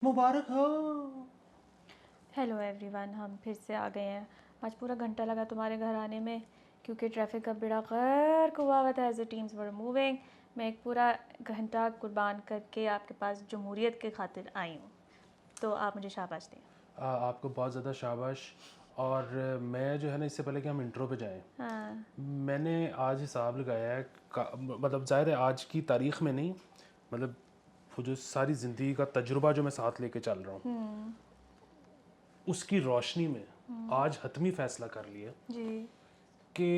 मुबारक हो। Hello everyone, हम फिर से आ गए हैं। आज पूरा घंटा लगा तुम्हारे घर आने में क्योंकि ट्रैफिक का बेड़ा गर्क हुआ हुआ था as the teams were moving. मैं एक पूरा घंटा कुर्बान करके आपके पास जमहूरियत के खातिर आई हूँ, तो आप मुझे शाबाश दें। आपको बहुत ज़्यादा शाबाश। और मैं जो है ना, इससे पहले कि हम इंट्रो पे जाएं, हाँ। मैंने आज हिसाब लगाया है मतलब ज़ाहिर है आज की तारीख़ में नहीं, मतलब वो जो सारी ज़िंदगी का तजुर्बा जो मैं साथ लेके चल रहा हूँ उसकी रोशनी में आज हतमी फ़ैसला कर लिया जी कि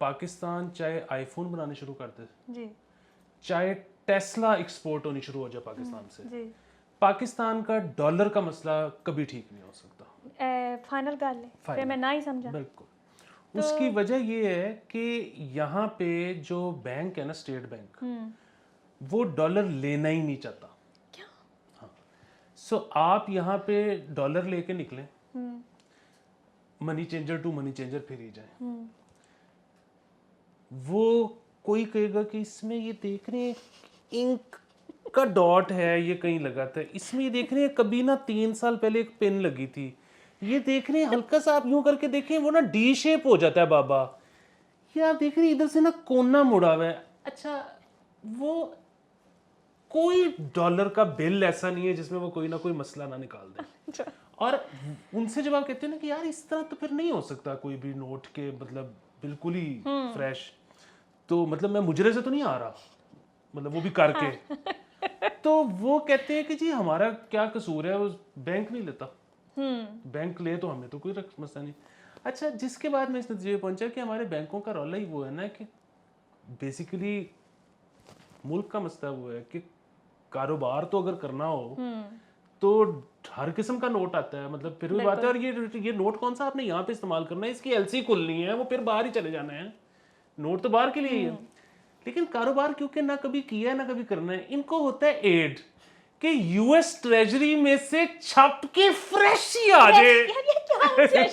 पाकिस्तान चाहे आईफोन बनाने शुरू कर दे, जी चाहे टेस्ला एक्सपोर्ट होनी शुरू हो जाए पाकिस्तान से, जी। पाकिस्तान का डॉलर का मसला कभी ठीक नहीं हो सकता। फाइनल कर ले, फिर फाइनल, मैं ना ही समझा बिल्कुल। तो। उसकी वजह ये है कि यहाँ पे जो बैंक है ना, स्टेट बैंक, वो डॉलर लेना ही नहीं चाहता। क्या? सो आप यहाँ पे डॉलर लेके निकलें, hmm money changer to money changer फिर ही जाए। हम्म वो कोई कहेगा कि इसमें ये देख रहे हैं इंक का डॉट है, ये कहीं लगा था, इसमें ये देख रहे हैं कभी ना 3 साल पहले एक पेन लगी थी, ये देख रहे हैं हल्का सा आप यूं करके देखें वो ना डी शेप हो जाता है बाबा, ये आप देख रहे हैं इधर से ना कोना मुड़ा हुआ है। अच्छा, वो कोई डॉलर का बिल ऐसा नहीं है जिसमें वो कोई ना कोई मसला ना निकाल दे। और उनसे जब आप कहते हैं ना कि यार इस तरह तो फिर नहीं हो सकता कोई भी नोट के, मतलब बिल्कुल ही फ्रेश, तो मतलब मैं मुजरे से तो नहीं आ रहा, मतलब वो भी करके, तो वो कहते हैं कि जी हमारा क्या कसूर है, वो बैंक नहीं लेता, बैंक ले तो हमें तो कोई मसला नहीं। अच्छा, जिसके बाद मैं इस नतीजे पे पहुंचा कि हमारे बैंकों का रौला ही वो है ना कि बेसिकली मुल्क का मसला वो है कि कारोबार तो अगर करना हो तो हर किस्म का नोट आता है, मतलब फिर भी बात है। और ये नोट कौन सा आपने यहाँ पे इस्तेमाल करना है, इसकी एलसी खुलनी है, वो फिर बाहर ही चले जाना है, नोट तो बाहर के लिए ही है। लेकिन कारोबार क्योंकि ना कभी किया है ना कभी करना है, इनको होता है एड कि यूएस ट्रेजरी में से छप के फ्रेश ही आ जाए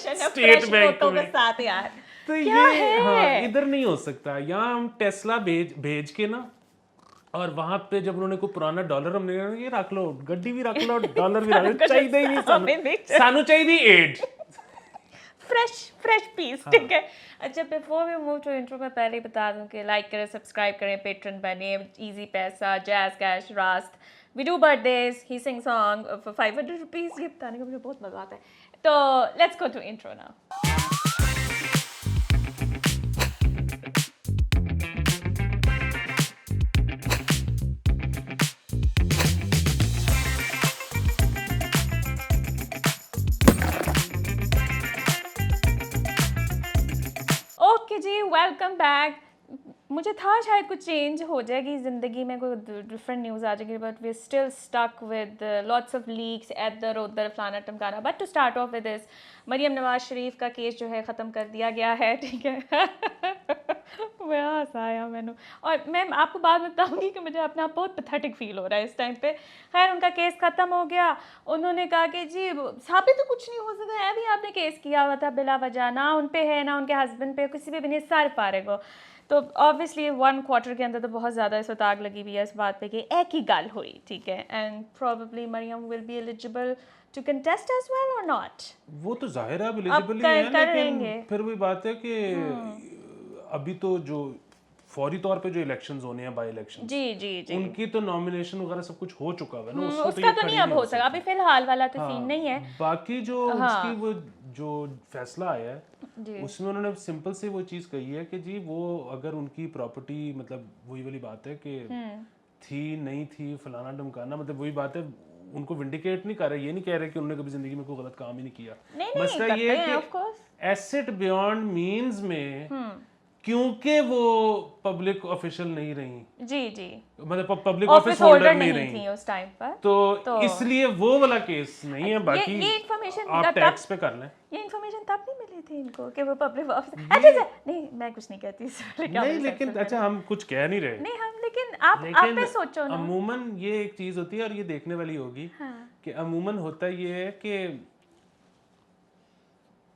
स्टेट बैंक में। साथ यार, तो क्या ये हाँ, है? इधर नहीं हो सकता। यहाँ हम टेस्ला भेज भेज के ना, और वहां पे जब उन्होंने कोई पुराना डॉलर, हमने कहा, ये रख लो, गड्डी भी रख लो, डॉलर भी रख लो, चाहिए ही नहीं सानू, सानू चाहिए एड, फ्रेश फ्रेश पीस, ठीक है। अच्छा, before we move to intro, मैं पहले ही बता दूं कि लाइक करें, सब्सक्राइब करें, पेट्रन बने, Easypaisa, JazzCash, Raast, we do birthdays, he sing song for 500 rupees. ये बताने का मुझे बहुत मजा आता है। तो let's go to intro now. Okay जी, वेलकम बैक। मुझे था शायद कुछ चेंज हो जाएगी ज़िंदगी में, कोई डिफरेंट न्यूज़ आ जाएगी, but we still stuck with lots of leaks इधर उधर फलाना टमकाना। But to start off with this, Maryam Nawaz Sharif का केस जो है ख़त्म कर दिया गया है, ठीक है। बड़ा हंसा आया मैंने। और मैं आपको बात बताऊंगी कि मुझे अपना आप बहुत पैथेटिक फील हो रहा है इस टाइम पे। खैर, उनका केस ख़त्म हो गया। उन्होंने कहा कि जी साबित तो कुछ नहीं हो सकता है, अभी आपने केस किया हुआ था बिला वजह, ना उन पे है ना उनके हस्बैंड पे, किसी पे भी नहीं, सारे फारिग हो। तो ऑब्वियसली 1 क्वार्टर के अंदर तो बहुत ज़्यादा इस वक्त आग लगी हुई है इस बात पे कि एक ही गल हुई, ठीक है। And probably Maryam will be eligible to contest as well और नॉट। वो तो जाहिर है अब एलिजिबल ही है, लेकिन फिर वही बात है कि अभी तो जो फौरी तौर पे जो इलेक्शंस होने हैं, बाई इलेक्शंस, जी जी जी, उनकी तो नॉमिनेशन वगैरह सब कुछ हो चुका है ना, उसका तो नहीं अब हो सका, अभी फिलहाल वाला तो सीन नहीं है। बाकी जो उसकी वो जो फैसला आया है जी उसमें उन्होंने सिंपल से वो चीज़ कही है कि जी वो अगर उनकी प्रॉपर्टी, मतलब वही वाली बात है कि थी नहीं थी फलाना ढमकाना, मतलब वही बात है, उनको विंडिकेट नहीं कर रहे, ये नहीं कह रहे कि उन्होंने कभी जिंदगी में कोई गलत काम ही नहीं किया। नहीं मसला करते ये है हैं, ऑफ कि कोर्स। एसेट बियॉन्ड मींस में क्योंकि वो पब्लिक ऑफिशियल नहीं रही, जी जी, मतलब पब्लिक ऑफिस ऑफिस होल्डर नहीं नहीं रही, थी उस टाइम पर। तो इसलिए वो वाला केस नहीं है। बाकी ये इन्फॉर्मेशन आप टैक्स पे कर लें। ये इन्फॉर्मेशन तब नहीं मिली थी इनको कि वो पब्लिक ऑफिस। अच्छा अच्छा, नहीं मैं कुछ नहीं कहती इससे पहले, क्या नहीं, मेरे लेकिन sense में अच्छा हम कुछ कह नहीं रहे, नहीं हम, लेकिन आप लेकिन पे सोचो ना। अमूमन ये एक चीज होती है और ये देखने वाली होगी कि अमूमन होता ये है कि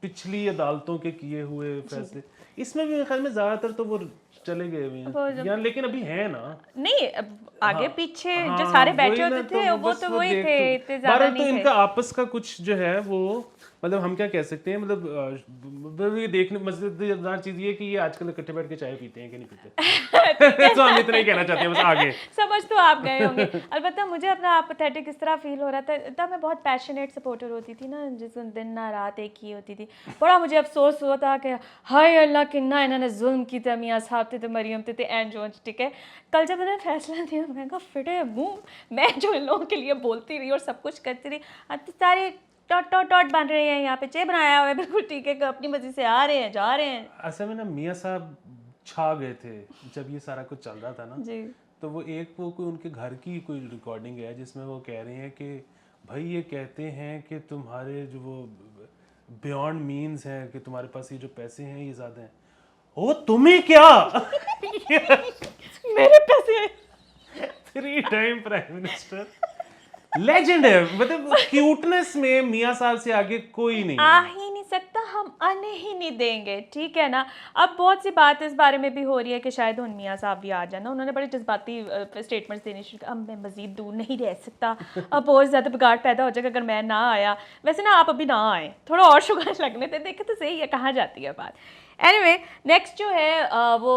पिछली अदालतों के किए हुए फैसले, इसमें भी मेरे ख्याल में ज्यादातर तो वो चले गए भी हैं यार, लेकिन अभी है ना। नहीं अब आगे पीछे जो हाँ, सारे वही बैठे ना, होते थे वो बस तो वही देख थे, तो- इतने ज्यादा बहरहाल नहीं तो थे। इनका आपस का कुछ जो है वो, मतलब हम क्या कह सकते हैं, मतलब ये देखने मजेदार चीज ये है कि ये आजकल इकट्ठे बैठ के चाय पीते हैं कि नहीं पीते। तो हम इतना ही कहना चाहते हैं बस आगे। समझ तो आप गए होंगे। अलबत्ता मुझे अपना अपथेटिक इस तरह फील हो रहा था, तब मैं बहुत पैशनेट सपोर्टर होती थी ना, जिस दिन ना रात एक ही होती थी। बड़ा मुझे अफसोस हुआ था कि हाय अल्लाह किन्ना इन्होंने जुल्म की था, मियाँ साहब थे, मरियम थे एंड जोन्स, ठीक है। कल जब मैंने फैसला दिया, मैं कहा फिटे मुँह, मैं जो इन लोगों के लिए बोलती रही और सब कुछ करती रही, अब तो सारे टॉट टॉट टॉट बन रहे हैं यहाँ पे, चे बनाया हुआ है बिल्कुल ठीक है, अपनी मर्जी से आ रहे हैं जा रहे हैं। असल में ना मियाँ साहब छा गए थे जब ये सारा कुछ चल रहा था ना। जी तो वो कोई उनके घर की कोई रिकॉर्डिंग है जिसमें वो कह रहे हैं कि भाई ये कहते हैं कि तुम्हारे जो वो बियॉन्ड मीन्स हैं, कि तुम्हारे पास ये जो पैसे हैं ये ज़्यादा हैं। ओ तुम्हें क्या मेरे पैसे 3 टाइम प्राइम मिनिस्टर, लेजेंड है, मतलब क्यूटनेस में मियाँ साहब से आगे कोई नहीं आ है। ही नहीं सकता, हम आने ही नहीं देंगे, ठीक है ना। अब बहुत सी बात इस बारे में भी हो रही है कि शायद उन मियाँ साहब भी आ जाना, उन्होंने बड़े जज्बाती स्टेटमेंट्स देने शुरू किए, अब मैं मजीद दूर नहीं रह सकता, अब और ज़्यादा बिगाड़ पैदा हो जाएगा अगर मैं ना आया। वैसे ना आप अभी ना आए, थोड़ा और शुगर लगने थे, देखे तो सही है कहाँ जाती है बात। एनीवे नेक्स्ट जो है वो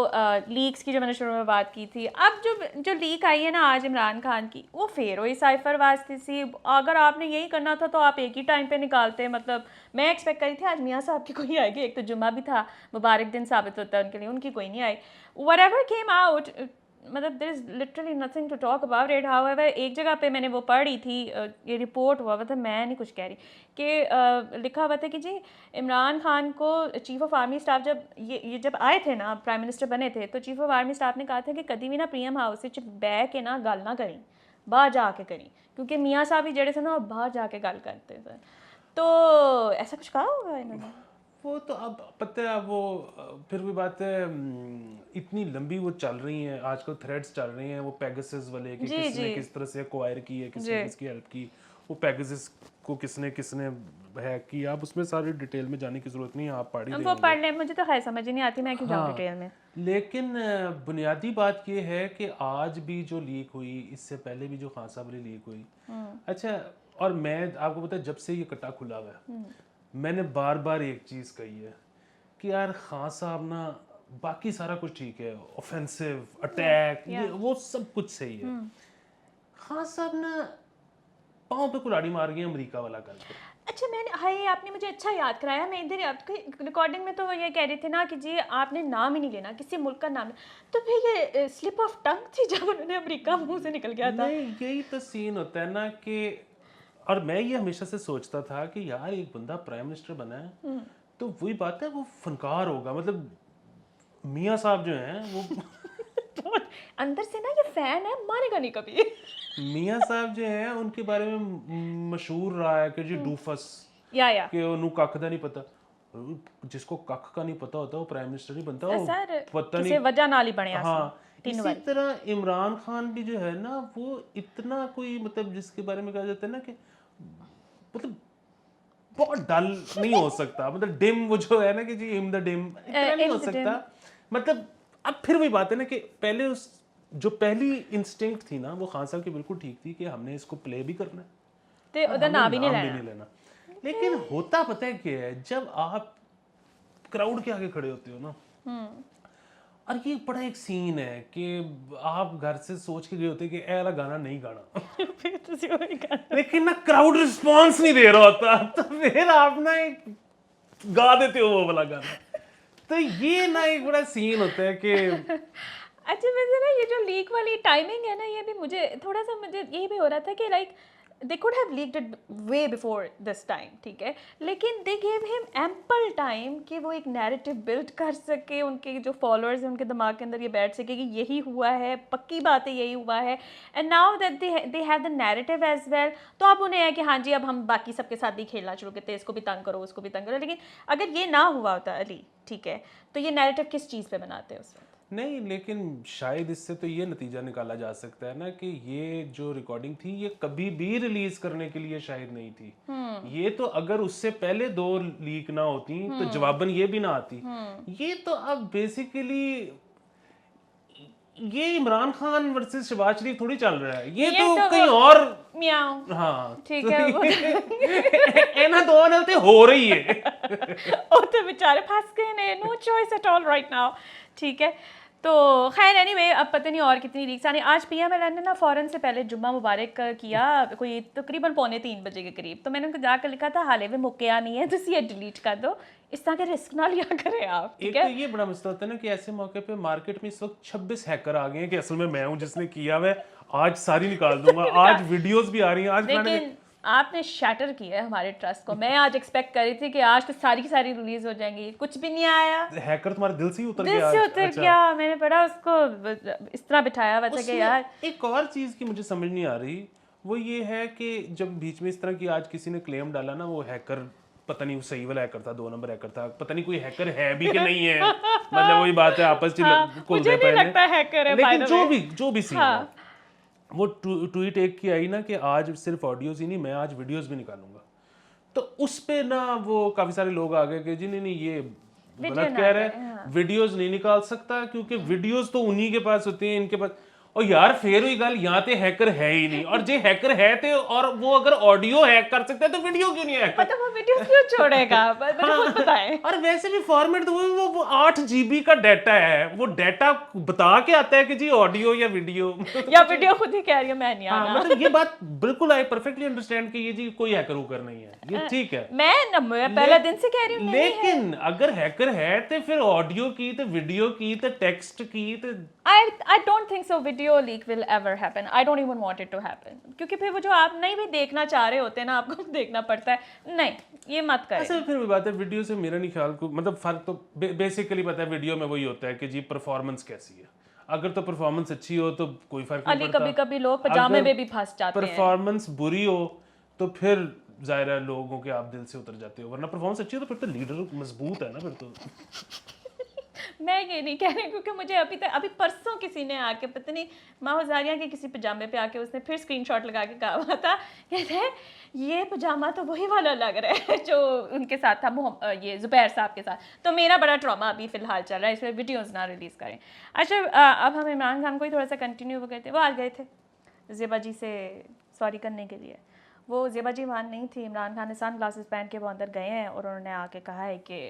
लीक्स की जो मैंने शुरू में बात की थी, अब जो लीक आई है ना आज इमरान खान की, वो फेर हुई साइफर वास्ते सी। अगर आपने यही करना था तो आप एक ही टाइम पे निकालते, मतलब मैं एक्सपेक्ट करी थी आज मियाँ साहब की कोई आएगी, एक तो जुम्मा भी था, मुबारक दिन साबित होता है उनके लिए, उनकी कोई नहीं आई। व्हाटएवर केम आउट, मतलब there is literally nothing to talk about it. However एक जगह पे मैंने वो पढ़ी थी, ये रिपोर्ट हुआ था, मैं नहीं कुछ कह रही, कि लिखा हुआ था कि जी इमरान खान को चीफ ऑफ आर्मी स्टाफ जब ये जब आए थे ना, प्राइम मिनिस्टर बने थे, तो चीफ ऑफ आर्मी स्टाफ ने कहा था कि कभी भी ना पीएम हाउस से बह के ना गल ना करें, बाहर जाके करें, क्योंकि मियाँ साहब ही जड़े थे ना वो बाहर जाके गल करते थे। तो ऐसा कुछ कहा होगा इन्होंने। वो तो अब पता है, अब वो फिर भी बात है, इतनी लंबी वो चल रही हैं आजकल, थ्रेड्स चल रही हैं वो पेगासस वाले, कि जी, किसने जी। किस तरह से एक्वायर की है, किसने जी। किसकी हेल्प की, वो पेगासस को किसने किसने हैक किया। आप उसमें सारी डिटेल में जाने की जरूरत नहीं है, आप पढ़ ही वो रहे पढ़ ले, मुझे तो खैर समझ ही नहीं आती, मैं क्यों जाऊँ हाँ। डिटेल में। लेकिन बुनियादी बात ये है कि आज भी जो लीक हुई, इससे पहले भी जो खान साहब वाली लीक हुई, अच्छा, और मैं आपको पता है जब से ये कट्टा खुला हुआ है, मैंने बार बार एक चीज़ कही है कि यार खान साहब ना, बाकी सारा कुछ ठीक है, ऑफेंसिव अटैक ये वो सब कुछ सही है, खान साहब ना पाँव पे कुल्हाड़ी मार गए अमेरिका वाला गल पे। अच्छा मैंने, हाय आपने मुझे अच्छा याद कराया, मैं इधर आपकी रिकॉर्डिंग में तो वो ये कह रही थी ना कि जी आपने नाम ही नहीं लेना, किसी मुल्क का नाम, तो फिर ये स्लिप ऑफ टंग थी जब उन्होंने अमेरिका मुंह से निकल गया था। नहीं, यही तो सीन होता है ना कि, और मैं ये हमेशा से सोचता था कि यार एक बंदा प्राइम मिनिस्टर बना है तो वही बात है, वो फनकार होगा, मतलब मियाँ साहब जो हैं वो अंदर से ना ये फैन है, मानेगा नहीं कभी। मियाँ साहब जो हैं उनके बारे में मशहूर रहा है कि जी डूफस, या कि उन्हें कख का नहीं पता, जिसको कख का नहीं पता होता वो प्राइम मिनिस्टर नहीं बनता, वो सर पता किसी नहीं। वजह नाल ही बने हाँ, इसी तरह इमरान खान भी जो है ना, वो इतना कोई, मतलब जिसके बारे में कहा जाता है ना कि मतलब बहुत डल नहीं हो सकता, मतलब डिम, वो जो है ना कि जी इम द डिम, इतना नहीं हो सकता। मतलब अब फिर वही बात है ना कि पहले उस जो पहली इंस्टिंक्ट थी ना वो खान साहब की बिल्कुल ठीक थी कि हमने इसको प्ले भी करना है, ते ओदा नाम भी नहीं लेना। लेकिन होता पता है क्या है, जब आप क्राउड के आगे खड़े होते हो ना, और ये बड़ा एक सीन है कि आप घर से सोच के गए होते कि ए वाला गाना नहीं गाना, लेकिन ना क्राउड रिस्पांस नहीं दे रहा होता, तो फिर आप ना एक गा देते हो वो वाला गाना। तो ये ना एक बड़ा सीन होता है कि अच्छा वैसे ना ये जो लीक वाली टाइमिंग है ना, ये भी मुझे थोड़ा सा, मुझे ये भी हो रहा था कि like they could have leaked it way before this time, ठीक है, लेकिन they gave him ample time कि वो एक नैरेटिव बिल्ड कर सके, उनके जो फॉलोअर्स हैं उनके दिमाग के अंदर ये बैठ सके कि यही हुआ है, पक्की बात है यही हुआ है, and now that they have the narrative as well, तो अब उन्हें है कि हाँ जी अब हम बाकी सबके साथ भी खेलना शुरू करते हैं, इसको भी तंग करो उसको भी तंग करो। लेकिन अगर ये ना हुआ होता अली, ठीक है, तो ये नैरेटिव किस चीज़ पे बनाते उस वक्त? नहीं, लेकिन शायद इससे तो ये नतीजा निकाला जा सकता है ना कि ये जो रिकॉर्डिंग थी ये कभी भी रिलीज करने के लिए शायद नहीं थी। ये तो अगर उससे पहले 2 लीक ना होती तो जवाबन ये भी ना आती। ये तो अब बेसिकली ये इमरान खान वर्सेस शहबाज शरीफ थोड़ी चल रहा है, ये ये तो तो कहीं वो- और म्याऊं हाँ ठीक है वो ਇਹਨਾਂ ਦੋਵਾਂ ਨਾਲ ਤੇ ਹੋ ਰਹੀ है ਉਹ तो बेचारे फंस गए ने, no choice at all right now, ठीक है। तो खैर एनीवे अब पता नहीं और कितनी लीक्स आनी। आज पीएमएल ने ना फ़ौरन से पहले जुम्मा मुबारक किया, कोई तकरीबन 2:45 बजे के करीब, तो मैंने उनको जाकर लिखा था हाले में मुक्या नहीं है तो ये डिलीट कर दो, इस तरह के रिस्क ना लिया करें आप, एक ठीक तो है। ये बड़ा मसला होता है ना कि ऐसे मौके पे मार्केट में इस वक्त 26 हैकर आ गए हैं कि असल में मैं हूं जिसने किया हुआ है, आज सारी निकाल दूंगा, आज वीडियोस भी आ रही हैं, आज मैंने लेकिन आपने शैटर किया है हमारे ट्रस्ट को। मैं आज एक्सपेक्ट कर रही थी कि आज तो सारी की सारी रिलीज हो जाएंगी, कुछ भी नहीं आया, हैकर तुम्हारे दिल से ही उतर दिल गया से आज। उतर अच्छा। गया। मैंने पढ़ा उसको इस तरह बिठाया हुआ था कि उसमें यार एक और चीज की मुझे समझ नहीं आ रही, वो ये है कि जब बीच में इस तरह की आज किसी ने क्लेम डाला ना, वो हैकर पता नहीं वो सही वाला हैकर था, 2 नंबर हैकर था, पता नहीं कोई हैकर है भी कि नहीं है, मतलब वही बात है आपस में मुझे नहीं लगता हैकर है by लेकिन the way। जो भी सीन हाँ। हो, वो ट्वीट एक की आई ना कि आज सिर्फ ऑडियोज ही नहीं, मैं आज वीडियोस भी निकालूंगा, तो उस पे ना वो काफी सारे लोग आ गए कि जी नहीं ये गलत कह रहे हैं, वीडियोस नहीं निकाल सकता क्योंकि वीडियोस तो उन्हीं के पास होती हैं, इनके पास। और यार फिर हुई गल, यहाँ ते हैकर है ही नहीं, और जे हैकर है ते और वो अगर ऑडियो हैक कर सकता है तो वीडियो क्यों नहीं हैक कर, मतलब वो वीडियो क्यों छोड़ेगा, मुझे खुद बताएं। और वैसे भी फॉर्मेट तो वो 8 GB का डाटा है, वो डाटा बता के आता है कि जी ऑडियो या वीडियो या वीडियो खुद ही कह रही है मैं नहीं हाँ, आना। मतलब ये बात बिल्कुल आई परफेक्टली अंडरस्टैंड कि ये जी कोई हैकर वूकर नहीं है, ये ठीक है, मैं पहले दिन से कह रही हूँ लेकिन अगर हैकर है तो फिर ऑडियो की तो वीडियो की तो टेक्स्ट की तो I don't think so video leak will ever happen. I don't even want it to happen. क्योंकि फिर वो जो आप नहीं भी देखना चाह रहे होते हैं ना, आपको देखना पड़ता है, नहीं ये मत करें। ऐसे फिर भी बात है, वीडियो से मेरा नहीं ख्याल को मतलब फर्क तो बेसिकली पता है, वीडियो में वही होता है कि जी परफॉर्मेंस कैसी है, अगर तो परफॉर्मेंस अच्छी हो तो कोई फर्क नहीं अली पड़ता, कभी कभी लोग पजामे में भी फंस जाते हैं। परफॉर्मेंस बुरी हो तो फिर जाहिर है लोगों के आप दिल से उतर जाते हो, वरना परफॉर्मेंस अच्छी हो तो फिर तो लीडर मजबूत है ना फिर तो। मैं ये नहीं कह रही क्योंकि मुझे अभी परसों किसी ने आके पता नहीं माहौजारिया के किसी पजामे पे आके उसने फिर स्क्रीनशॉट लगा के कहा हुआ था, कहते हैं ये पजामा तो वही वाला लग रहा है जो उनके साथ था ये ज़ुबैर साहब के साथ। तो मेरा बड़ा ट्रॉमा अभी फ़िलहाल चल रहा है, इसमें वीडियोज़ ना रिलीज़ करें। अच्छा अब हम इमरान खान को ही थोड़ा सा कंटिन्यू करते, वो आ गए थे ज़ेबा जी से सॉरी करने के लिए। वो ज़ेबा जी मान नहीं थी, इमरान खान ने सन ग्लासेस पहन के वो अंदर गए हैं और उन्होंने आके कहा है कि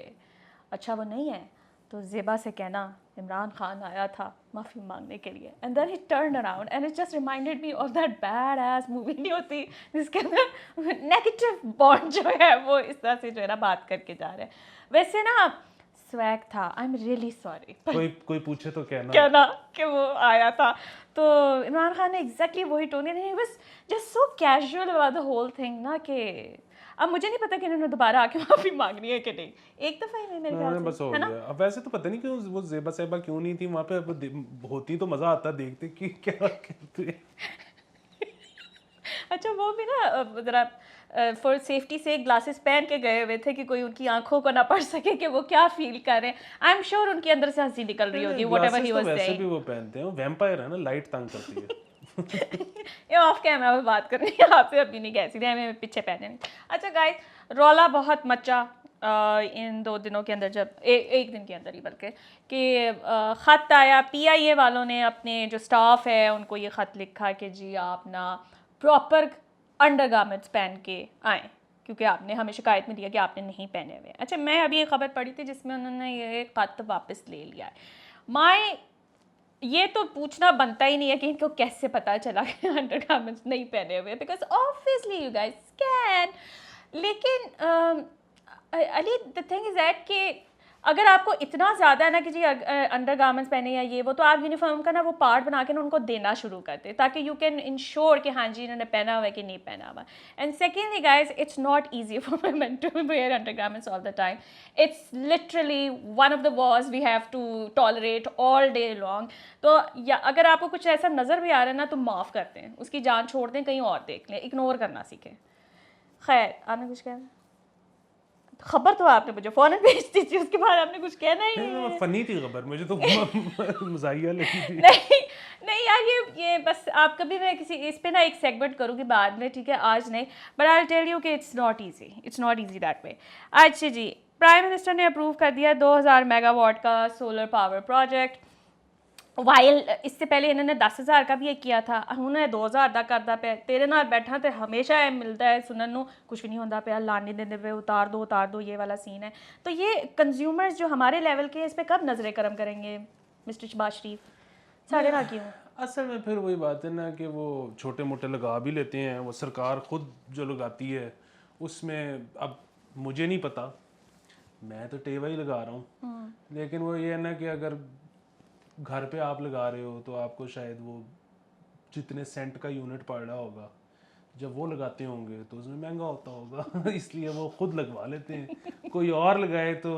अच्छा वो नहीं है तो ज़ेबा से कहना इमरान खान आया था माफ़ी मांगने के लिए, and then he turn around and it just reminded me of that bad ass movie नहीं होती जिसके अंदर नेगेटिव बॉन्ड जो है वो इस तरह से जो है ना बात करके जा रहे हैं। वैसे ना स्वैग था, आई एम रियली सॉरी, कोई पूछे तो कहना कि वो आया था। तो इमरान खान ने एग्जैक्टली वही tone, he was just so casual about the whole thing ना कि अब मुझे नहीं पता कि इन्होंने दोबारा आके माफी मांगनी है कि नहीं, एक दफा ही नहीं मेरे ख्याल से, बस हो है ना? गया। अब वैसे तो पता नहीं क्यों वो ज़ेबा साहिबा क्यों नहीं थी वहाँ पे, अब होती तो मजा आता देखते कि क्या कहते। अच्छा वो भी ना ज़रा फॉर सेफ्टी से ग्लासेस पहन के गए हुए थे कि कोई उनकी आंखों को ना पढ़ सके कि वो क्या फील कर रहे हैं। आई एम श्योर उनके अंदर से हंसी निकल रही होगी व्हाटएवर ही वाज वैसे सेइंग। भी वो पहनते हैं, वो वैम्पायर है ना, लाइट तंग करती है। ये ऑफ कैमरा में बात कर रही है आपसे, अभी नहीं कह सकती, हमें पीछे पहने नहीं। अच्छा गाइस रौला बहुत मचा इन 2 दिनों के अंदर, जब एक दिन के अंदर ही बल्कि कि ख़त आया, PIA वालों ने अपने जो स्टाफ है उनको ये ख़त लिखा कि जी आप ना प्रॉपर अंडरगारमेंट्स पहन के आएँ क्योंकि आपने हमें शिकायत में दिया कि आपने नहीं पहने हुए। अच्छा मैं अभी एक खबर पढ़ी थी जिसमें उन्होंने ये ख़त वापस ले लिया है। ये तो पूछना बनता ही नहीं है कि इनको कैसे पता चला कि अंडरगारमेंट्स नहीं पहने हुए, because obviously you guys can. लेकिन Ali the thing is that कि अगर आपको इतना ज़्यादा है ना कि जी अंडरगारमेंट्स पहने या ये वो, तो आप यूनिफॉर्म का ना वो पार्ट बना के ना उनको देना शुरू करते ताकि यू कैन इंश्योर कि हाँ जी इन्होंने पहना हुआ है कि नहीं पहना हुआ। And secondly guys it's not easy for women to wear undergarments all the time. It's literally one of the wars we have to tolerate all day long. तो या अगर आपको कुछ ऐसा नज़र भी आ रहा है ना तो माफ़ करते हैं, उसकी जान छोड़ दें, कहीं और देख लें, इग्नोर करना सीखें। खैर आपने कुछ कहना? खबर तो आपने मुझे फ़ौरन भेज दी थी, उसके बाद आपने कुछ कहना ही नहीं। फनी थी खबर, मुझे तो मज़ाहिया लगी थी। नहीं यार ये बस आप कभी मैं किसी इस पे ना एक सेगमेंट करूँगी बाद में, ठीक है, आज नहीं, but I will tell you कि it's not easy that way. अच्छा जी, प्राइम मिनिस्टर ने अप्रूव कर दिया 2000 मेगावाट का सोलर पावर प्रोजेक्ट। वाइल इससे पहले इन्होंने 10,000 का भी एक किया था, उन्होंने 2,000 ਦਾ ਕਰਦਾ ਪਿਆ। ਤੇਰੇ ਨਾਲ बैठा तो हमेशा ਇਹ मिलता है सुनन ਨੂੰ, कुछ भी नहीं होता ਪਿਆ, लाने देने पे उतार दो ये वाला सीन है। तो ये कंज्यूमर्स जो हमारे लेवल के इस पे कब नजरें करम करेंगे मिस्टर शहबाज शरीफ? साढ़े ना क्यों? असल में फिर वही बात है ना कि वो छोटे मोटे लगा भी लेते हैं, वो सरकार खुद जो लगाती है उसमें। अब मुझे नहीं पता, मैं तो टेवा ही लगा रहा हूँ, लेकिन वो ये है ना कि अगर घर पे आप लगा रहे हो तो आपको शायद वो जितने सेंट का यूनिट पड़ रहा होगा, जब वो लगाते होंगे तो उसमें महंगा होता होगा इसलिए वो खुद लगवा लेते हैं। कोई और लगाए तो,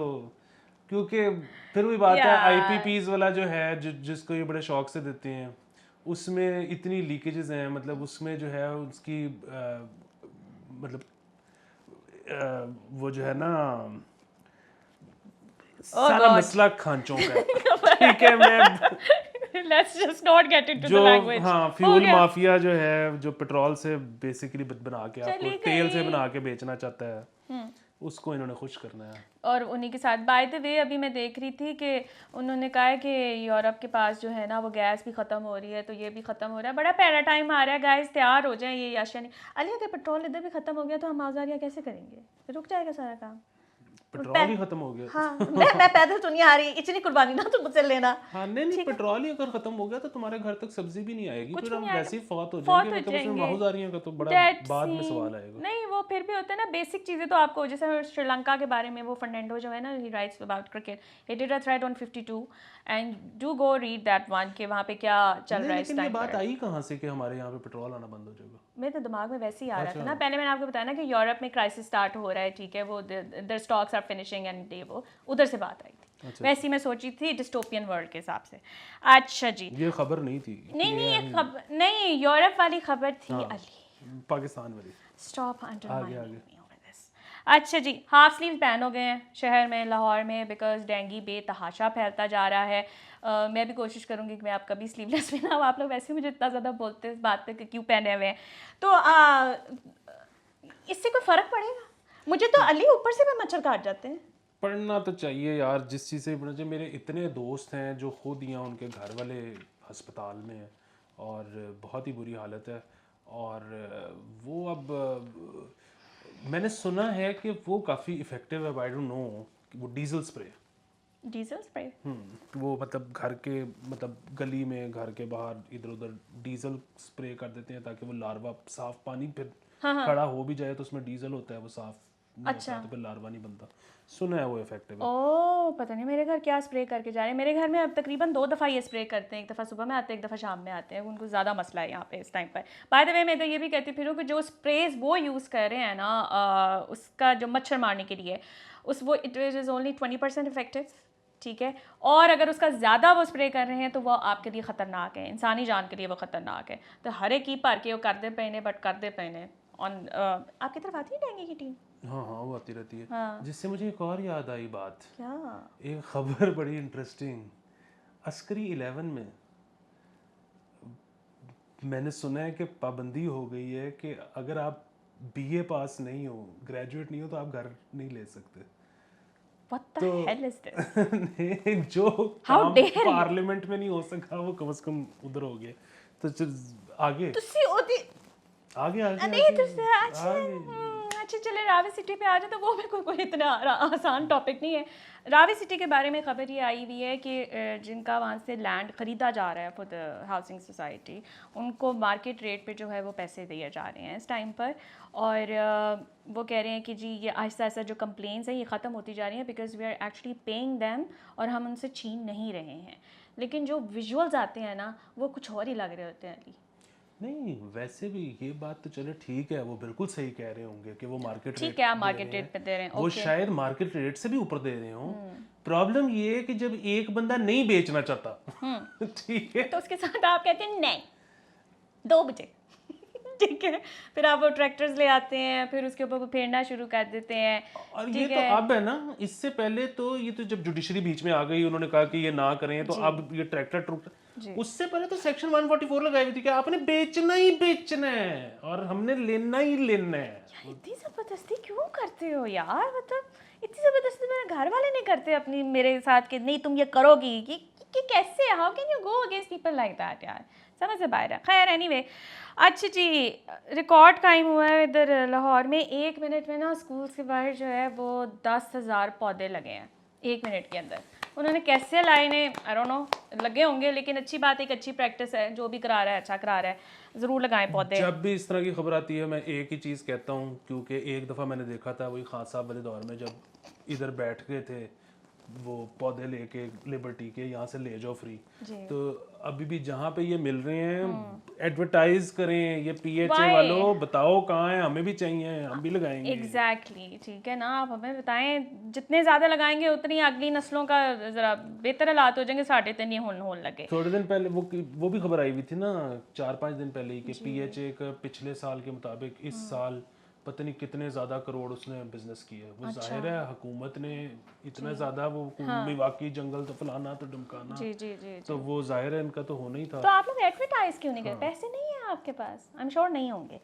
क्योंकि फिर वही बात है आईपीपीज वाला जो है जिसको ये बड़े शौक से देते हैं, उसमें इतनी लीकेजेस हैं, मतलब उसमें जो है उसकी मतलब वो जो है ना सारा मसला खांचों का है। ठीक है, मैं let's just not get into the जो लैंग्वेज। हाँ फ्यूल माफिया जो है, जो पेट्रोल से बेसिकली बना के आपको तेल से बना के बेचना चाहता है, उसको इन्होंने खुश करना है। और उन्हीं के साथ बाय द वे अभी मैं देख रही थी कि उन्होंने कहा है कि यूरोप के पास जो है ना वो गैस भी ख़त्म हो रही है, तो ये भी ख़त्म हो रहा है। बड़ा पैरा टाइम आ रहा है गाइस, तैयार हो जाए ये अशिया नहीं। अली अगर पेट्रोल इधर भी ख़त्म हो गया तो हम आज़ारिया कैसे करेंगे? रुक जाएगा सारा काम। पेट्रोल ही खत्म हो गया। हाँ मैं पैदल तो नहीं आ रही, इतनी कुर्बानी ना तुम मुझसे लेना। हाँ नहीं, पेट्रोल ही अगर खत्म हो गया तो तुम्हारे घर तक सब्जी भी नहीं आएगी, फिर हम वैसे ही फौत हो जाएंगे। मतलब उसमें माहौजारियों का तो बड़ा बाद में सवाल आएगा। नहीं वो फिर भी होता है ना, बेसिक चीज़ें तो आपको, जैसे श्रीलंका के बारे में वो फर्नांडो जो है ना, ही writes about cricket, he did a thread on 52 and do go read that one कि वहाँ पे क्या चल रहा है इस टाइम पर। बात आई कहाँ से कि हमारे यहाँ पे पेट्रोल आना बंद हो जाएगा? मेरे तो दिमाग में वैसे ही आ रहा था ना, पहले मैंने आपको बताया ना कि यूरोप में क्राइसिस स्टार्ट हो रहा है, ठीक है, वो their stocks are finishing and वो उधर से बात आई थी। वैसे ही मैं सोची थी डिस्टोपियन वर्ल्ड के हिसाब से। अच्छा जी, ये खबर नहीं थी। नहीं ये खबर नहीं, यूरोप वाली खबर थी। अली पाकिस्तान वाली। Stop undermining me over this. अच्छा जी, हाफ स्लीव बैन हो गए हैं शहर में, लाहौर में, बिकॉज डेंगू बेतहाशा फैलता जा रहा है। मैं भी कोशिश करूँगी कि मैं आप कभी स्लीवलेस में ना हो। आप लोग वैसे मुझे इतना ज़्यादा बोलते हैं इस बात पे कि क्यों पहने हुए हैं, तो इससे कोई फ़र्क पड़ेगा? मुझे तो अली ऊपर से भी मच्छर काट जाते हैं। पढ़ना तो चाहिए यार, जिस चीज़ से पढ़ना चाहिए। मेरे इतने दोस्त हैं जो खुद यहाँ उनके घर वाले अस्पताल में हैं और बहुत ही बुरी हालत है, और वो अब मैंने सुना है कि वो काफ़ी इफ़ेक्टिव है। आई डोंट नो, वो डीजल स्प्रे वो मतलब घर के, मतलब गली में, घर के बाहर इधर उधर डीजल स्प्रे कर देते हैं ताकि वो लार्वा, साफ पानी फिर खड़ा हो भी जाए तो उसमें डीजल होता है, वो साफ नहीं होता, तो फिर लार्वा नहीं बनता। सुना है वो इफेक्टिव है। ओह पता नहीं मेरे घर क्या स्प्रे करके जा रहे हैं। मेरे घर में अब तकरीबन 2 दफ़ा ये स्प्रे करते हैं, एक दफ़ा सुबह में आते हैं, एक दफ़ा शाम में आते हैं। उनको ज़्यादा मसला है यहाँ पे इस टाइम पर। बाय द वे मैं तो ये भी कहती फिर कि जो स्प्रेज वो यूज़ कर रहे हैं ना, उसका जो मच्छर मारने के लिए, वो इट इज़ ओनली 20% इफेक्टिव, ठीक है। और अगर उसका ज़्यादा वो स्प्रे कर रहे हैं तो वो आपके लिए ख़तरनाक है, इंसानी जान के लिए वो ख़तरनाक है। तो हर एक ही भर के वो करते पहने, बट करते पहने। ऑन आपकी तरफ आती है डेंगू की टीम? हाँ वो आती रहती है। हाँ। जिससे मुझे एक और याद आई बात, क्या? एक खबर बड़ी इंटरेस्टिंग। अस्करी 11 में मैंने सुना है कि पाबंदी हो गई है कि अगर आप बीए पास नहीं हो, ग्रेजुएट नहीं हो, तो आप घर नहीं ले सकते। What the hell is this? नहीं, जो काम पार्लियामेंट में नहीं हो सका वो कम से कम उधर हो गया। तो चल आगे आगे अच्छा चले रावी सिटी पे आ जाए, तो वो भी कोई इतना आसान टॉपिक नहीं है। रावी सिटी के बारे में खबर ये आई हुई है कि जिनका वहाँ से लैंड ख़रीदा जा रहा है फॉर द हाउसिंग सोसाइटी, उनको मार्केट रेट पे जो है वो पैसे दिए जा रहे हैं इस टाइम पर। और वो कह रहे हैं कि जी ये आहिस्ता आहिस्ता जो कंप्लेंट्स हैं ये ख़त्म होती जा रही हैं, because we are actually paying them, और हम उनसे छीन नहीं रहे हैं। लेकिन जो विजुअल्स आते हैं ना वो कुछ और ही लग रहे होते हैं। अली नहीं, वैसे भी ये बात तो चलो ठीक है, वो बिल्कुल सही कह रहे होंगे कि वो मार्केट ठीक है, आप मार्केट रेट पे दे रहे हैं, वो शायद मार्केट रेट से भी ऊपर दे रहे हो। प्रॉब्लम ये है कि जब एक बंदा नहीं बेचना चाहता ठीक है, तो उसके साथ आप कहते हैं नहीं 2 बजे ठीक है, फिर आप वो ट्रैक्टर्स ले आते हैं, फिर उसके ऊपर फेरना शुरू कर देते हैं। और ये तो अब है ना, इससे पहले तो ये तो जब जुडिशरी बीच में आ गई, उन्होंने कहा कि ये ना करें, तो अब ये ट्रैक्टर उससे पहले तो सेक्शन 144 लगाई हुई थी कि आपने बेचना ही बेचना है और हमने लेना ही लेना है। इतनी जबरदस्ती क्यों करते हो यार? मतलब इतनी जबरदस्ती मेरे घर वाले नहीं करते अपनी मेरे साथ कि नहीं तुम ये करोगी, ये कि कैसे, how can you go against people like that यार, समझ से बाहर है। खैर एनीवे, अच्छा जी, रिकॉर्ड टाइम हुआ है इधर लाहौर में। 1 मिनट में ना स्कूल के बाहर जो है वो 10,000 पौधे लगे हैं 1 मिनट के अंदर। उन्होंने कैसे लाए ने, आई डोंट नो, लगे होंगे, लेकिन अच्छी बात, एक अच्छी प्रैक्टिस है, जो भी करा रहा है अच्छा करा रहा है, ज़रूर लगाएं पौधे। जब भी इस तरह की खबर आती है मैं एक ही चीज़ कहता हूँ, क्योंकि एक दफ़ा मैंने देखा था वही खान साहब वाले दौर में, जब इधर बैठ गए थे वो पौधे लेके लिबर्टी के, यहाँ से ले जाओ फ्री। तो अभी भी जहाँ पे ये मिल रहे हैं एडवर्टाइज करें, ये पीएचए वालों बताओ कहाँ है, हमें भी चाहिए, हम भी लगाएंगे। एग्जैक्टली, ठीक है ना, आप हमें बताएं, जितने ज़्यादा लगाएंगे उतनी अगली नस्लों का ज़रा बेहतर हालात हो जाएंगे, साढ़े तीन ही होने लगे। थोड़े दिन पहले वो भी खबर आई हुई थी ना, 4-5 दिन पहले ही, कि पीएचए का पिछले साल के मुताबिक इस साल पता नहीं कितने ज़्यादा करोड़ उसने बिजनेस किया है। वो जाहिर है हुकूमत ने इतना ज़्यादा, वो मिवाकी जंगल तो फलाना तो ढमकाना, जी जी जी। तो वो जाहिर है इनका तो होना ही था। तो आप लोग एडवर्टाइज क्यों नहीं करते? पैसे नहीं है आपके पास? आई एम श्योर नहीं होंगे।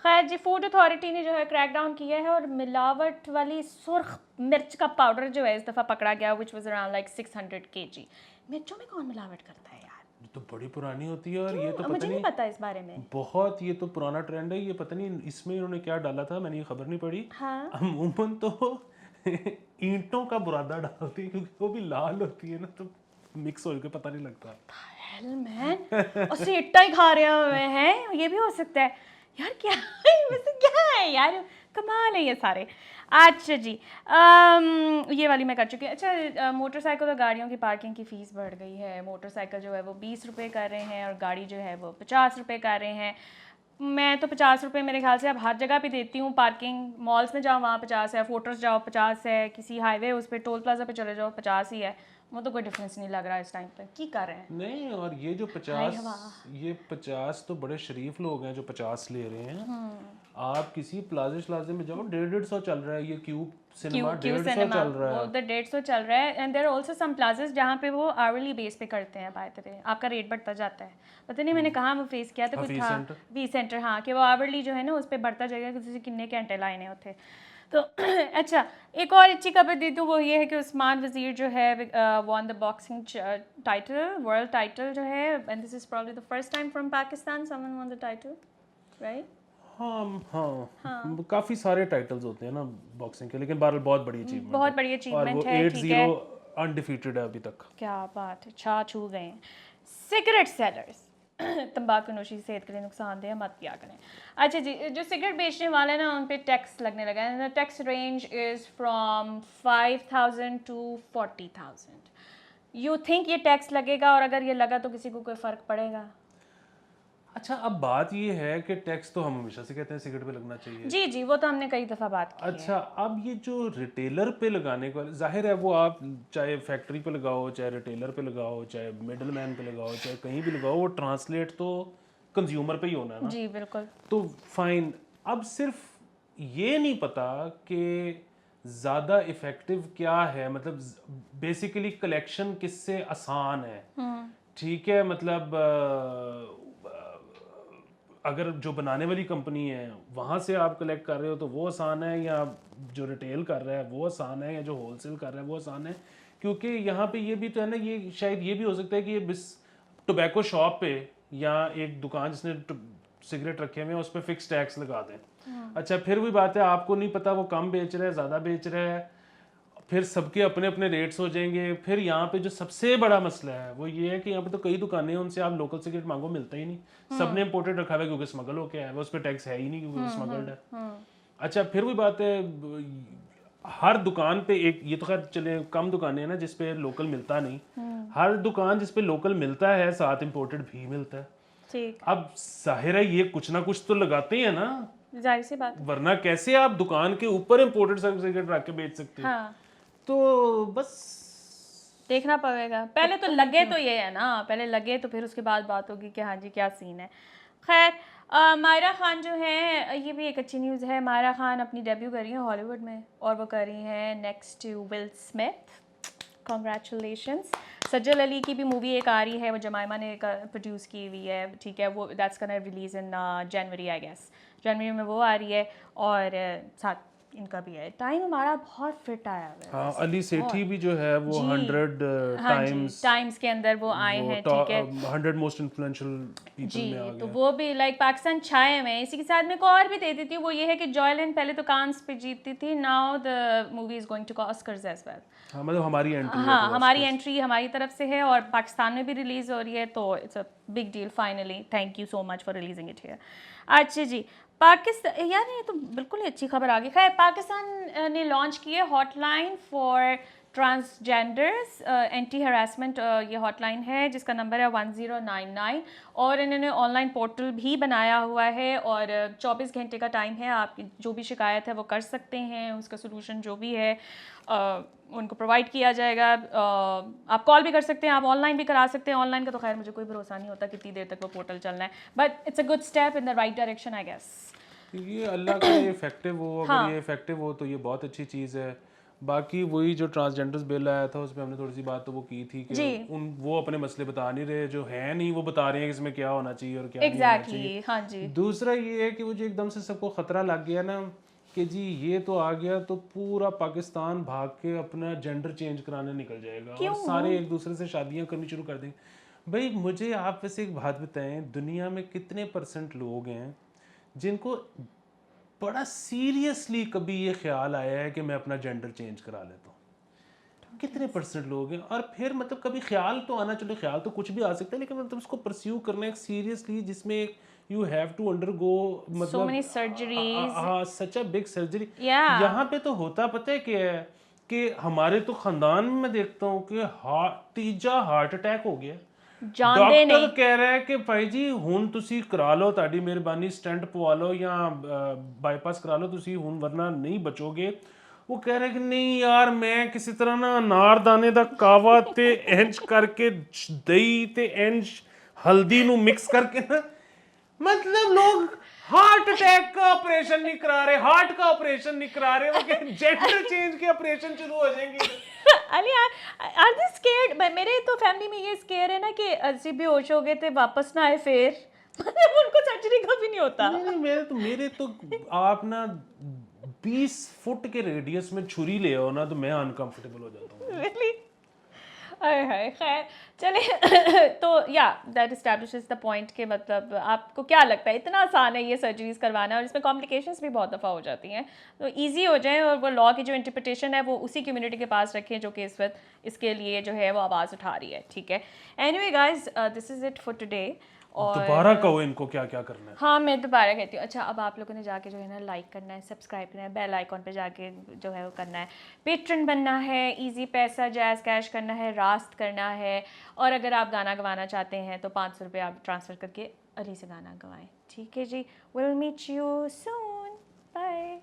खैर जी, फूड अथॉरिटी ने जो है क्रैकडाउन किया है और मिलावट वाली सुर्ख मिर्च का पाउडर जो है इस दफ़ा पकड़ा गया, which was around like 600 kg। मिर्चों में कौन मिलावट करता है यार? ये तो बड़ी पुरानी होती है, और ये तो मुझे पता नहीं पता इस बारे में। बहुत, ये तो पुराना ट्रेंड है। ये पता नहीं इसमें इन्होंने क्या डाला था, मैंने ये खबर नहीं पढ़ी। हाँ, अमूमन तो ईंटों का बुरादा डालती है, क्योंकि वो भी लाल होती है ना, तो मिक्स हो के पता नहीं लगता। हेल मैन, और सीटा ही खा रहे हुए हैं, ये भी हो सकता है यार। क्या वैसे क्या है यार, कमाल है ये सारे। अच्छा जी, ये वाली मैं कर चुकी हूँ। अच्छा, मोटरसाइकिल और गाड़ियों की पार्किंग की फ़ीस बढ़ गई है। मोटरसाइकिल जो है वो 20 रुपये कर रहे हैं और गाड़ी जो है वो 50 रुपये कर रहे हैं। मैं तो 50 रुपये मेरे ख्याल से अब हर जगह पे देती हूँ पार्किंग। मॉल्स में जाओ वहाँ 50 है, फोटोस जाओ 50 है, किसी हाईवे उस पर टोल प्लाजा पे चले जाओ 50 ही है। वो तो कोई डिफरेंस नहीं लग रहा इस टाइम पे, की कर रहे हैं। नहीं, और ये जो 50 तो बड़े शरीफ लोग हैं जो 50 ले रहे हैं। आप किसी प्लाजे श्लाजे में जाओ, 150 चल रहा है। ये क्यूब सिनेमा 150 चल रहा वो है। उधर 150 चल रहा है। एंड देयर आल्सो सम प्लाजेस जहाँ पे वो आवरली बेस पे करते हैं, बाय द वे आपका रेट बढ़ता जाता है। पता नहीं मैंने कहाँ वो फेस किया था, कुछ था वी सेंटर, हाँ, कि वो आवरली जो है ना उस पर बढ़ता जाएगा, किसी कितने घंटे लाइने होते। तो अच्छा, एक और अच्छी खबर दे दूँ, वो ये है कि उस्मान वज़ीर जो है won the boxing title, world title जो है, and this is probably the first time from Pakistan someone won the title, right? हाँ, काफी सारे टाइटल्स होते हैं ना बॉक्सिंग के, लेकिन बहरहाल बहुत बड़ी अचीवमेंट बहुत बड़ी और अचीवमेंट वो है, ठीक है। 8-0 अनडिफीटेड है अभी तक। क्या बात है, छा छू गए हैं। सिगरेट सेलर्स, तंबाकू नोशी सेहत के लिए नुकसानदेह, मत पिया करें। अच्छा जी, जो सिगरेट बेचने वाले हैं ना उन पे टैक्स लगने लगा है। Tax range is from 5,000 to 40,000। You think ये टैक्स लगेगा, और अगर ये लगा तो किसी को कोई फ़र्क पड़ेगा? अच्छा, अब बात ये है कि टैक्स तो हम हमेशा से कहते हैं सिगरेट पे लगना चाहिए। जी जी, वो तो हमने कई दफ़ा बात की है। अच्छा, अब ये जो रिटेलर पे लगाने को, जाहिर है वो आप चाहे फैक्ट्री पे लगाओ, चाहे रिटेलर पे लगाओ, चाहे मिडल मैन पे लगाओ, चाहे कहीं भी लगाओ, वो ट्रांसलेट तो कंज्यूमर पे ही होना है ना। जी बिल्कुल। तो फाइन। अब सिर्फ ये नहीं पता कि ज़्यादा इफ़ेक्टिव क्या है, मतलब बेसिकली कलेक्शन किससे आसान है। ठीक है, मतलब अगर जो बनाने वाली कंपनी है वहाँ से आप कलेक्ट कर रहे हो तो वो आसान है, या जो रिटेल कर रहा है वो आसान है, या जो होलसेल कर रहा है वो आसान है। क्योंकि यहाँ पे ये भी तो है ना, ये शायद ये भी हो सकता है कि ये बिस टोबैको शॉप पे या एक दुकान जिसने सिगरेट रखे हुए हैं उस पर फिक्स टैक्स लगा दें। अच्छा, फिर वही बात है, आपको नहीं पता वो कम बेच रहा है ज़्यादा बेच रहा है, फिर सबके अपने अपने रेट्स हो जाएंगे। फिर यहाँ पे जो सबसे बड़ा मसला है वो ये है कि यहाँ पे तो कई दुकानें हैं, उनसे आप लोकल सिगरेट मांगो मिलता ही नहीं। सबने इंपोर्टेड रखा हुआ है क्योंकि स्मगल होके आया है, उस पर टैक्स है ही नहीं क्योंकि स्मगल्ड है। अच्छा, फिर वही बात है, हर दुकान पे एक, ये तो खैर चले कम दुकानें हैं ना जिस पे लोकल मिलता नहीं, हर दुकान जिस पे लोकल मिलता है साथ इंपोर्टेड भी मिलता है। ठीक, अब जाहिर है ये कुछ ना कुछ तो लगाते हैं ना, जाहिर सी बात। वरना कैसे आप दुकान के ऊपर इंपोर्टेड सिगरेट रख के बेच सकते हैं। हाँ, तो बस देखना पड़ेगा। पहले तो लगे तो ये है ना, पहले लगे तो फिर उसके बाद बात होगी कि हाँ जी क्या सीन है। खैर, मायरा खान जो है, ये भी एक अच्छी न्यूज़ है। मायरा खान अपनी डेब्यू कर रही है हॉलीवुड में, और वो कर रही हैं next to Will Smith. Congratulations. Sajal Aly की भी मूवी एक आ रही है, वो जमाइमा ने प्रोड्यूस की हुई है, ठीक है, वो that's gonna release in January, I guess जनवरी में वो आ रही है। और साथ इनका भी है। टाइम हमारा बहुत फिट आया हुआ है। हाँ, अली सेठी भी जो है वो 100 हाँ जी, टाइम्स टाइम्स के अंदर वो आए हैं, ठीक है 100 मोस्ट इन्फ्लुएंशियल पीपल जी। में आ तो गया। वो भी लाइक पाकिस्तान छाए में। इसी के साथ में को और भी दे देती हूँ, वो ये है कि जॉयलन पहले तो कांस पे जीतती थी, now the movie is going to Oscars as well. हाँ, मतलब हमारी एंट्री है हाँ, तो हमारी Oscars। एंट्री हमारी तरफ से है और पाकिस्तान में भी रिलीज हो रही है, तो it's a big deal finally. Thank you so much for releasing it here. अच्छा जी, पाकिस्तान, यार ये तो बिल्कुल ही अच्छी खबर आ गई। खैर, पाकिस्तान ने लॉन्च की है hotline for transgenders, anti harassment, ये हॉटलाइन है जिसका नंबर है 1099 और इन्होंने ऑनलाइन पोर्टल भी बनाया हुआ है और 24 घंटे का टाइम है। आप जो भी शिकायत है वो कर सकते हैं, उसका सोल्यूशन जो भी है उनको प्रोवाइड किया जाएगा। आप कॉल भी कर सकते हैं, आप ऑनलाइन भी करा सकते हैं। ऑनलाइन का तो खैर मुझे कोई भरोसा नहीं होता कितनी देर तक वो पोर्टल चलना है, but it's a good step in the right direction I guess. ये अल्लाह का ये इफेक्टिव हो, अगर हाँ। ये इफेक्टिव हो तो ये बहुत अच्छी चीज़ है। बाकी वही जो ट्रांसजेंडर्स बिल आया था उसमें हमने थोड़ी सी बात तो वो की थी कि जी वो अपने मसले बता नहीं रहे, जो है नहीं वो बता रहे हैं कि इसमें क्या होना चाहिए और क्या नहीं होना चाहिए। एग्जैक्टली, हाँ जी। दूसरा ये है कि वो जो एकदम से सबको खतरा लग गया ना कि जी ये तो आ गया तो पूरा पाकिस्तान भाग के अपना जेंडर चेंज कराने निकल जाएगा और सारे एक दूसरे से शादियां करनी शुरू कर देंगे। भाई मुझे आप वैसे एक बात बताएं, दुनिया में कितने % लोग हैं जिनको बड़ा सीरियसली कभी ये ख्याल आया है कि मैं अपना जेंडर चेंज करा लेता हूँ? कितने % लोग हैं? और फिर मतलब कभी ख्याल तो आना, चलो ख्याल तो कुछ भी आ सकता है, लेकिन मतलब उसको परस्यू करना एक सीरियसली जिसमें एक you have to undergo So मतलब many surgeries. हाँ such a big surgery. Yeah. यहाँ पे तो होता पता है क्या है कि हमारे तो खानदान में मैं देखता हूँ कि तीजा हार्ट अटैक हो गया, जानते डॉक्टर नहीं। कह रहा है कि भाई जी हुन तुसी करा लो, ताड़ी मेहरबानी स्टेंट पवा लो या बाईपास करा लो तुसी हुन, वरना नहीं बचोगे। वो कह रहे कि नहीं यार मैं किसी तरह ना अनारदाने दा कावा ते इंज करके दही ते इंज हल्दी नु मिक्स करके ना, मतलब लोग हार्ट अटैक का ऑपरेशन नहीं करा रहे, हार्ट का ऑपरेशन नहीं करा रहे, वो जेंडर चेंज के ऑपरेशन शुरू हो जाएंगे। Ali are they scared? मेरे तो फैमिली में ये स्केयर है ना कि अस्सी बेहोश हो गए थे वापस ना आए फिर मतलब उनको सर्जरी का भी नहीं होता। नहीं मेरे तो आप ना 20 फुट के रेडियस में छुरी ले आओ ना तो मैं अनकंफर्टेबल हो जाता हूँ। Really? अरे हाय, खैर चले तो या दैट एस्टैब्लिशेस द पॉइंट के मतलब आपको क्या लगता है इतना आसान है ये सर्जरीज करवाना और इसमें कॉम्प्लिकेशंस भी बहुत दफ़ा हो जाती हैं, तो इजी हो जाए और वो लॉ की जो इंटरप्रिटेशन है वो उसी कम्युनिटी के पास रखें जो कि इस वक्त इसके लिए जो है वो आवाज़ उठा रही है, ठीक है। Anyway guys, this is it for today. और दोबारा कहो इनको क्या क्या करना है। हाँ मैं दोबारा कहती हूँ। अच्छा, अब आप लोगों ने जाके जो है ना लाइक करना है, सब्सक्राइब करना है, बेल आइकॉन पे जाके जो है वो करना है, पेट्रन बनना है, इजी पैसा जैज़ कैश करना है, रास्त करना है, और अगर आप गाना गवाना चाहते हैं तो 500 रुपये आप ट्रांसफ़र करके अली से गाना गवाएं, ठीक है जी। Will meet you soon.